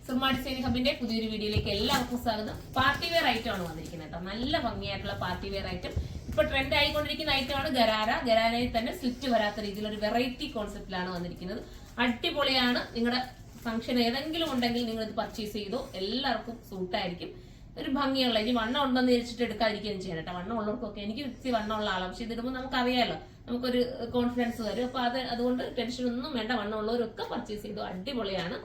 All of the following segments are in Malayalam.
സുർമ ഡിസൈനിങ് ഹബിന്റെ പുതിയൊരു വീഡിയോയിലേക്ക് എല്ലാവർക്കും സ്വാഗതം. പാർട്ടി വെയർ ഐറ്റം ആണ് വന്നിരിക്കുന്നത് കേട്ടോ. നല്ല ഭംഗിയായിട്ടുള്ള പാർട്ടി വെയർ ഐറ്റം. ഇപ്പൊ ട്രെൻഡ് ആയിക്കൊണ്ടിരിക്കുന്ന ഐറ്റമാണ് ഗരാര. ഗരാരയിൽ തന്നെ സ്ലിറ്റ് വരാത്ത രീതിയിൽ ഒരു വെറൈറ്റി കോൺസെപ്റ്റിലാണ് വന്നിരിക്കുന്നത്. അടിപൊളിയാണ്. നിങ്ങളുടെ ഫംഗ്ഷൻ ഏതെങ്കിലും ഉണ്ടെങ്കിൽ നിങ്ങൾ ഇത് പർച്ചേസ് ചെയ്തോ, എല്ലാവർക്കും സൂട്ടായിരിക്കും. ഒരു ഭംഗിയുള്ള, ഇനി വണ്ണം ഉണ്ടെന്ന് വിചാരിച്ചിട്ട് എടുക്കാതിരിക്കുകയും ചെയ്യണം കേട്ടോ. വണ്ണം ഉള്ളവർക്കൊക്കെ, എനിക്ക് വ്യക്തി വണ്ണമുള്ള ആളാണ്, പക്ഷെ ഇതിടുമ്പോൾ നമുക്കറിയാലോ, നമുക്കൊരു കോൺഫിഡൻസ് വരും. അപ്പൊ അതുകൊണ്ട് ടെൻഷൻ ഒന്നും വേണ്ട. വണ്ണം ഉള്ളവരൊക്കെ പർച്ചേസ് ചെയ്തു. അടിപൊളിയാണ്.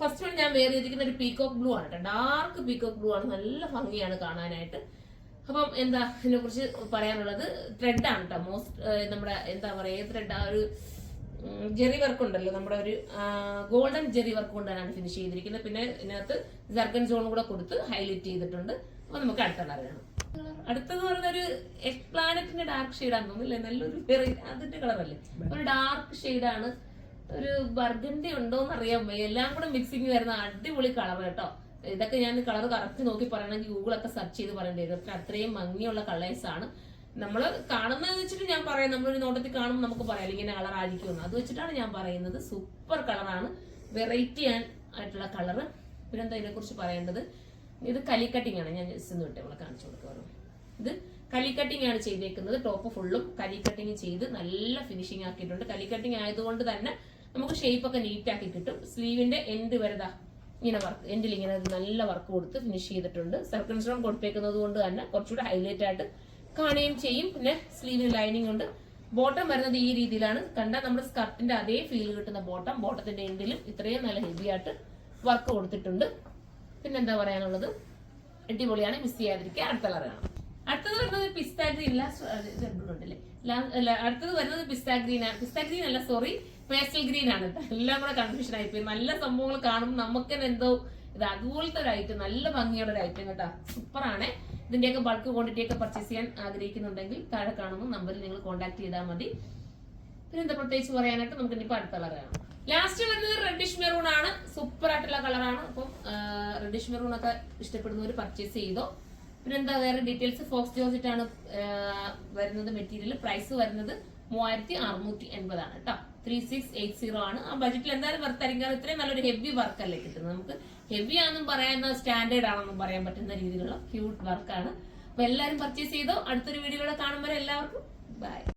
ഫസ്റ്റ് വൺ ഞാൻ വേറെ ചെയ്തിരിക്കുന്ന ഒരു പീകോക്ക് ബ്ലൂ ആണ് കേട്ടോ. ഡാർക്ക് പീകോക്ക് ബ്ലൂ ആണ്. നല്ല ഭംഗിയാണ് കാണാനായിട്ട്. അപ്പം എന്താ ഇതിനെ കുറിച്ച് പറയാനുള്ളത്, ത്രെഡാണ് കേട്ടോ. നമ്മുടെ എന്താ പറയാ, ത്രെഡ് ആ ഒരു ജെറി വർക്ക് ഉണ്ടല്ലോ, നമ്മുടെ ഒരു ഗോൾഡൻ ജെറി വർക്ക് കൊണ്ടാണ് ഫിനിഷ് ചെയ്തിരിക്കുന്നത്. പിന്നെ ഇതിനകത്ത് ജർഗൻ സോൺ കൂടെ കൊടുത്ത് ഹൈലൈറ്റ് ചെയ്തിട്ടുണ്ട്. അപ്പൊ നമുക്ക് അടുത്തുള്ള അറിയണം. അടുത്തത് പറഞ്ഞൊരു എക്സ്പ്ലാനറ്റിന്റെ ഡാർക്ക് ഷെയ്ഡാന്ന് തോന്നുന്നില്ലേ, നല്ലൊരു അതിന്റെ കളറല്ലേ, ഒരു ഡാർക്ക് ഷെയ്ഡാണ്. ഒരു ബർഗണ്ടി ഉണ്ടോന്ന് അറിയാൻ വയ്യ. എല്ലാം കൂടെ മിക്സിങ് വരുന്ന അടിപൊളി കളർ കേട്ടോ. ഇതൊക്കെ ഞാൻ കളർ കറക്റ്റ് നോക്കി പറയണമെങ്കിൽ ഗൂഗിളൊക്കെ സെർച്ച് ചെയ്ത് പറയേണ്ടി വരും. അത്രയും ഭംഗിയുള്ള കളേഴ്സ് ആണ്. നമ്മൾ കാണുന്നത് വെച്ചിട്ട് ഞാൻ പറയാം, നമ്മളൊരു നോട്ടത്തിൽ കാണുമ്പോൾ നമുക്ക് പറയാം ഇങ്ങനെ കളർ ആയിരിക്കുമെന്ന്. അത് വെച്ചിട്ടാണ് ഞാൻ പറയുന്നത്. സൂപ്പർ കളറാണ്, വെറൈറ്റി ആയിട്ടുള്ള കളറ്. പിന്നെന്താ ഇതിനെ കുറിച്ച് പറയേണ്ടത്, ഇത് കലി കട്ടിങ് ആണ്. ഞാൻ ജസ്റ്റ് ഒന്ന് വിട്ട് നമ്മളെ കാണിച്ചു കൊടുക്കാറ്. ഇത് കലി കട്ടിങ് ആണ് ചെയ്തേക്കുന്നത്. ടോപ്പ് ഫുള്ളും കലി കട്ടിങ് ചെയ്ത് നല്ല ഫിനിഷിംഗ് ആക്കിയിട്ടുണ്ട്. കലി കട്ടിങ് ആയതുകൊണ്ട് തന്നെ നമുക്ക് ഷേപ്പ് ഒക്കെ നീറ്റ് ആക്കി കിട്ടും. സ്ലീവിന്റെ എൻഡ് വരുതാ ഇങ്ങനെ വർക്ക്, എൻഡിൽ ഇങ്ങനെ നല്ല വർക്ക് കൊടുത്ത് ഫിനിഷ് ചെയ്തിട്ടുണ്ട്. സർക്കിൾ സ്റ്റോൺ കൊടുത്തേക്കുന്നത് കൊണ്ട് തന്നെ കുറച്ചുകൂടെ ഹൈലൈറ്റ് ആയിട്ട് കാണുകയും ചെയ്യും. പിന്നെ സ്ലീവിന് ലൈനിങ് ഉണ്ട്. ബോട്ടം വരുന്നത് ഈ രീതിയിലാണ്. കണ്ടാൽ നമ്മുടെ സ്കർട്ടിന്റെ അതേ ഫീൽ കിട്ടുന്ന ബോട്ടം. ബോട്ടത്തിന്റെ എൻഡിലും ഇത്രയും നല്ല ഹെവി ആയിട്ട് വർക്ക് കൊടുത്തിട്ടുണ്ട്. പിന്നെന്താ പറയാനുള്ളത്, അടിപൊളിയാണ്. മിസ് ചെയ്യാതിരിക്കുക. അടുത്ത കളറാണ്. അടുത്തത് വരുന്നത് പിസ്ത ഗ്രീൻ. അടുത്തത് വരുന്നത് പിസ്ത ഗ്രീൻ ആണ്. പിസ്ത ഗ്രീൻ അല്ല, സോറി, പേസ്റ്റൽ ഗ്രീൻ ആണ്. എല്ലാം കൂടെ കൺഫ്യൂഷൻ ആയിപ്പോയി. നല്ല സംഭവങ്ങൾ കാണുമ്പോൾ നമുക്ക് എന്തോ ഇത് അതുപോലത്തെ ഒരു ഐറ്റം, നല്ല ഭംഗിയുള്ള ഒരു ഐറ്റം കേട്ടോ. സൂപ്പറാണ്. ഇതിന്റെയൊക്കെ ബൾക്ക് ക്വാണ്ടിറ്റി ഒക്കെ പർച്ചേസ് ചെയ്യാൻ ആഗ്രഹിക്കുന്നുണ്ടെങ്കിൽ താഴെ കാണുന്ന നമ്പറിൽ നിങ്ങൾ കോൺടാക്ട് ചെയ്താൽ മതി. പിന്നെ എന്താ പ്രത്യേകിച്ച് പറയാനായിട്ട്, നമുക്ക് ഇനിയിപ്പോ അടുത്ത കളറാണ്. ലാസ്റ്റ് വരുന്നത് റെഡിഷ് മെറൂൺ ആണ്. സൂപ്പർ ആയിട്ടുള്ള കളറാണ്. അപ്പം റെഡിഷ് മെറൂൺ ഒക്കെ ഇഷ്ടപ്പെടുന്നവർ പർച്ചേസ് ചെയ്തോ. പിന്നെന്താ വേറെ ഡീറ്റെയിൽസ്, ഫോക്സ് ജോർജറ്റ് ആണ് വരുന്നത് മെറ്റീരിയൽ. പ്രൈസ് വരുന്നത് 3680 ആണ് കേട്ടോ. 3680 ആണ്. ആ ബഡ്ജറ്റിൽ എന്തായാലും വർത്തായിരിക്കും. കാരണം ഇത്രയും നല്ലൊരു ഹെവി വർക്ക് അല്ലേ കിട്ടുന്നത്. നമുക്ക് ഹെവി ആണെന്നും പറയാൻ, സ്റ്റാൻഡേർഡ് ആണെന്നും പറയാൻ പറ്റുന്ന രീതിയിലുള്ള ക്യൂട്ട് വർക്കാണ്. അപ്പൊ എല്ലാവരും പർച്ചേസ് ചെയ്തോ. അടുത്തൊരു വീഡിയോയിലൂടെ കാണുമ്പോൾ എല്ലാവർക്കും ബൈ.